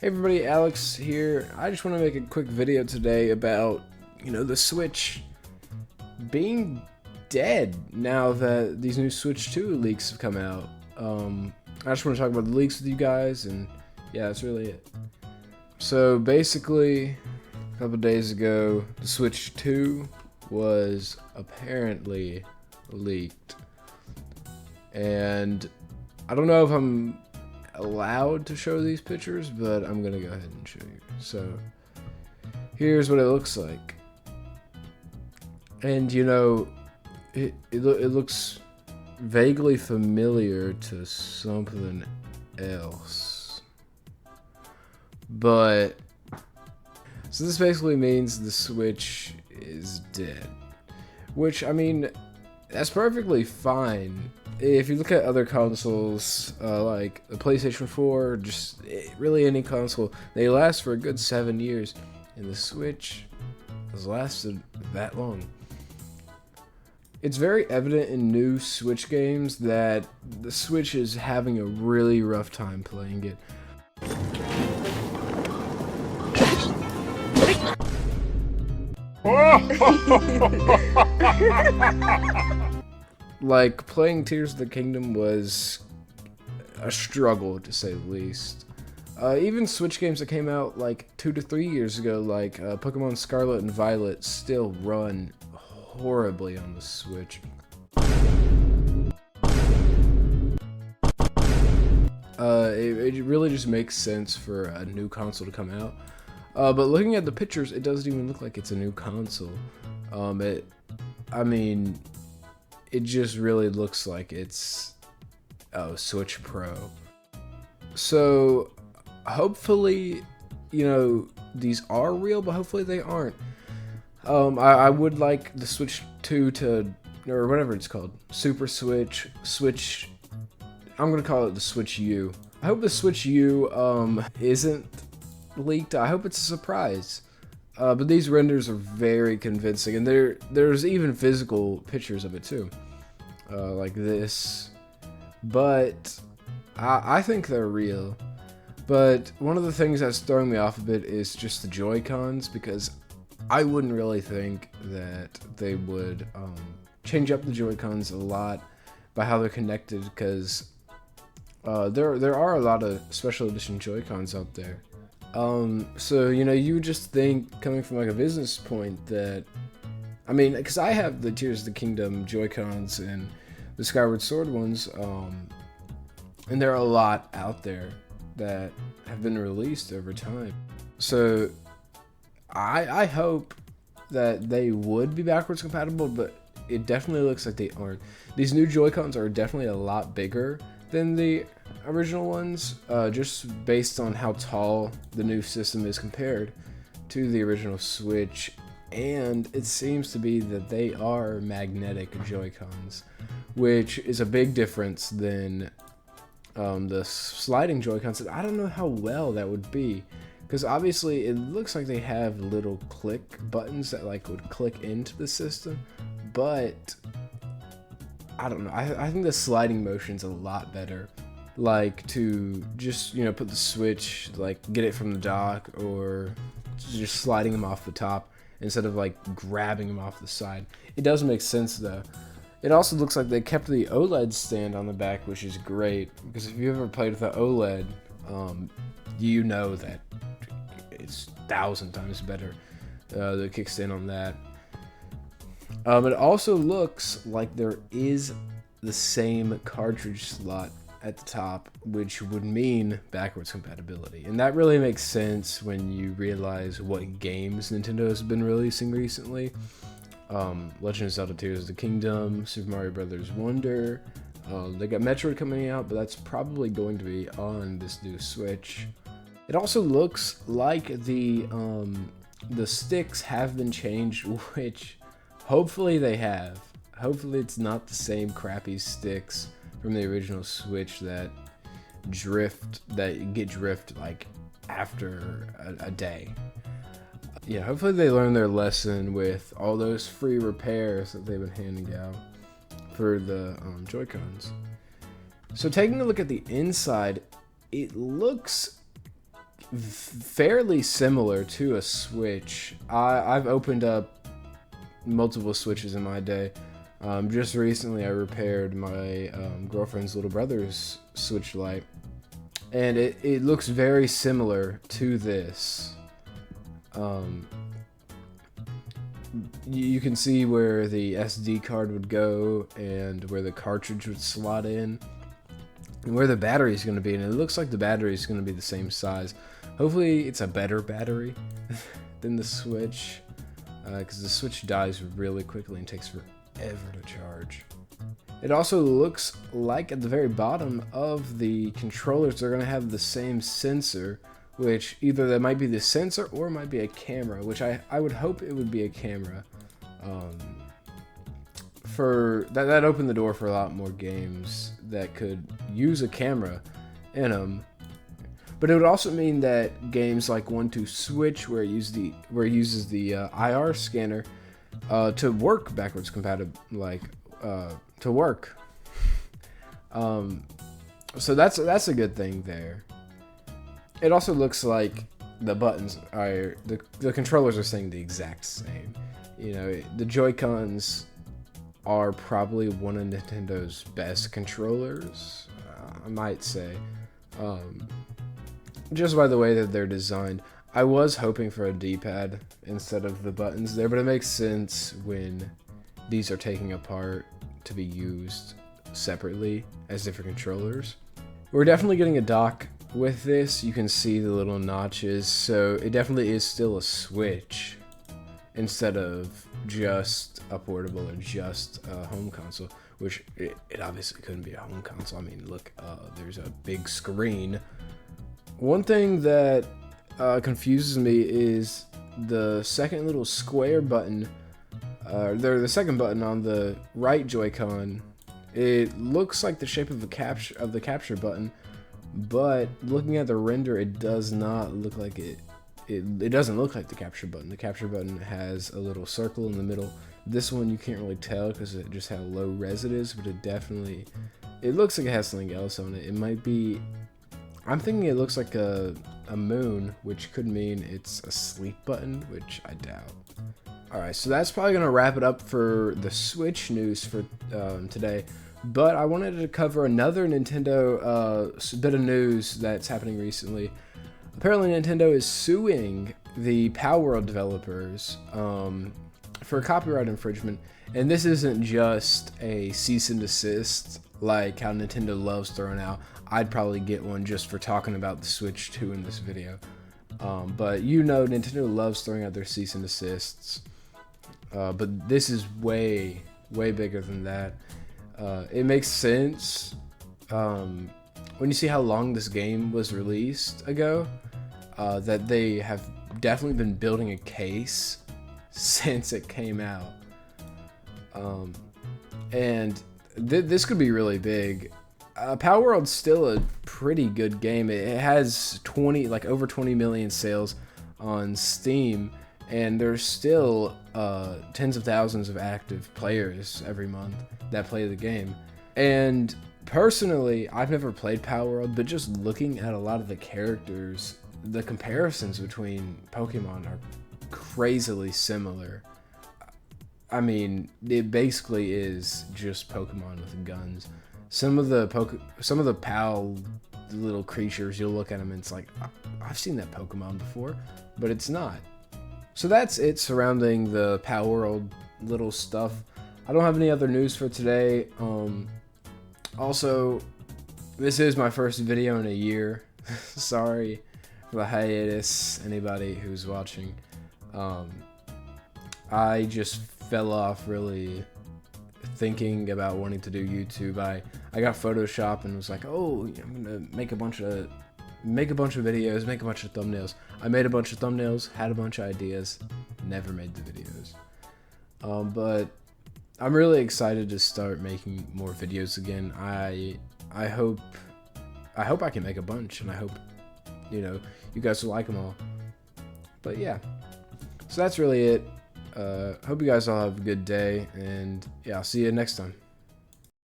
Hey everybody, Alex here. I just want to make a quick video today about, the Switch being dead now that these new Switch 2 leaks have come out. I just want to talk about the leaks with you guys, and yeah, that's really it. So basically, a couple days ago, the Switch 2 was apparently leaked. And I don't know if I'm allowed to show these pictures, but I'm gonna go ahead and show you. So here's what it looks like, and it looks vaguely familiar to something else, but so this basically means the Switch is dead, which, I mean, that's perfectly fine. If you look at other consoles, like the PlayStation 4, just really any console, they last for a good 7 years, and the Switch has lasted that long. It's very evident in new Switch games that the Switch is having a really rough time playing it. Like, playing Tears of the Kingdom was a struggle, to say the least. Even Switch games that came out like 2 to 3 years ago, like Pokemon Scarlet and Violet, still run horribly on the Switch. It really just makes sense for a new console to come out. But looking at the pictures, it doesn't even look like it's a new console. It just really looks like it's Switch Pro. So hopefully, these are real, but hopefully they aren't. I would like the Switch 2 to, or whatever it's called, Super Switch, I'm gonna call it the Switch U. I hope the Switch U isn't leaked. I hope it's a surprise. But these renders are very convincing, and there's even physical pictures of it too, like this. But I think they're real. But one of the things that's throwing me off a bit is just the Joy-Cons, because I wouldn't really think that they would change up the Joy-Cons a lot by how they're connected, because there are a lot of special edition Joy-Cons out there. So, you would just think, coming from like a business point, that, because I have the Tears of the Kingdom Joy-Cons and the Skyward Sword ones, and there are a lot out there that have been released over time. So, I hope that they would be backwards compatible, but it definitely looks like they aren't. These new Joy-Cons are definitely a lot bigger than the original ones, just based on how tall the new system is compared to the original Switch, and it seems to be that they are magnetic Joy-Cons, which is a big difference than the sliding Joy-Cons. I don't know how well that would be, because obviously it looks like they have little click buttons that would click into the system, but I don't know. I think the sliding motion's a lot better. Like, to just, put the Switch, get it from the dock, or just sliding them off the top instead of, grabbing them off the side. It does make sense, though. It also looks like they kept the OLED stand on the back, which is great, because if you ever played with an OLED, you know that it's 1,000 times better, the kickstand on that. It also looks like there is the same cartridge slot at the top, which would mean backwards compatibility. And that really makes sense when you realize what games Nintendo has been releasing recently. Legend of Zelda Tears of the Kingdom, Super Mario Bros. Wonder. They got Metroid coming out, but that's probably going to be on this new Switch. It also looks like the sticks have been changed, which hopefully they have. Hopefully it's not the same crappy sticks from the original Switch that get drift after a day. Yeah, hopefully they learn their lesson with all those free repairs that they've been handing out for the Joy-Cons. So taking a look at the inside, it looks fairly similar to a Switch. I've opened up multiple Switches in my day. Just recently I repaired my girlfriend's little brother's Switch Lite, and it looks very similar to this. You can see where the SD card would go and where the cartridge would slot in and where the battery is going to be, and it looks like the battery is going to be the same size. Hopefully it's a better battery than the Switch, because the Switch dies really quickly and takes forever to charge. It also looks like at the very bottom of the controllers they're going to have the same sensor, which either that might be the sensor or it might be a camera, which I would hope it would be a camera. For that opened the door for a lot more games that could use a camera in them. But it would also mean that games like 1-2-Switch, where it uses the IR scanner to work backwards compatible, to work. So that's a good thing there. It also looks like the buttons are the controllers are staying the exact same. You know, the Joy-Cons are probably one of Nintendo's best controllers, I might say. Just by the way that they're designed. I was hoping for a D-pad instead of the buttons there, but it makes sense when these are taken apart to be used separately as different controllers. We're definitely getting a dock with this. You can see the little notches, so it definitely is still a Switch instead of just a portable or just a home console, which it obviously couldn't be a home console. I mean, look, there's a big screen. One thing that confuses me is the second little square button, the second button on the right Joy-Con. It looks like the shape of the capture button, but looking at the render, it does not look like it. It doesn't look like the capture button. The capture button has a little circle in the middle. This one you can't really tell because it just how low res it is, but it looks like it has something else on it. It might be, I'm thinking it looks like a moon, which could mean it's a sleep button, which I doubt. Alright, so that's probably going to wrap it up for the Switch news for today. But I wanted to cover another Nintendo bit of news that's happening recently. Apparently Nintendo is suing the Palworld developers for copyright infringement. And this isn't just a cease and desist like how Nintendo loves throwing out. I'd probably get one just for talking about the Switch 2 in this video. But you know Nintendo loves throwing out their cease and desists. But this is way bigger than that. It makes sense when you see how long this game was released ago, that they have definitely been building a case since it came out. And this could be really big. Palworld's still a pretty good game. It has over 20 million sales on Steam, and there's still tens of thousands of active players every month that play the game. And personally, I've never played Palworld, but just looking at a lot of the characters, the comparisons between Pokemon are crazily similar. I mean, it basically is just Pokemon with guns. Some of the PAL little creatures, you'll look at them and it's like, I've seen that Pokemon before, but it's not. So that's it surrounding the Palworld little stuff. I don't have any other news for today. Also, this is my first video in a year. Sorry for the hiatus, anybody who's watching. I just fell off really thinking about wanting to do YouTube. I got Photoshop and was like, oh, I'm gonna make a bunch of videos, make a bunch of thumbnails. I made a bunch of thumbnails, had a bunch of ideas, never made the videos. But I'm really excited to start making more videos again. I hope I can make a bunch, and I hope you guys will like them all. But yeah, so that's really it. Hope you guys all have a good day, and yeah, I'll see you next time.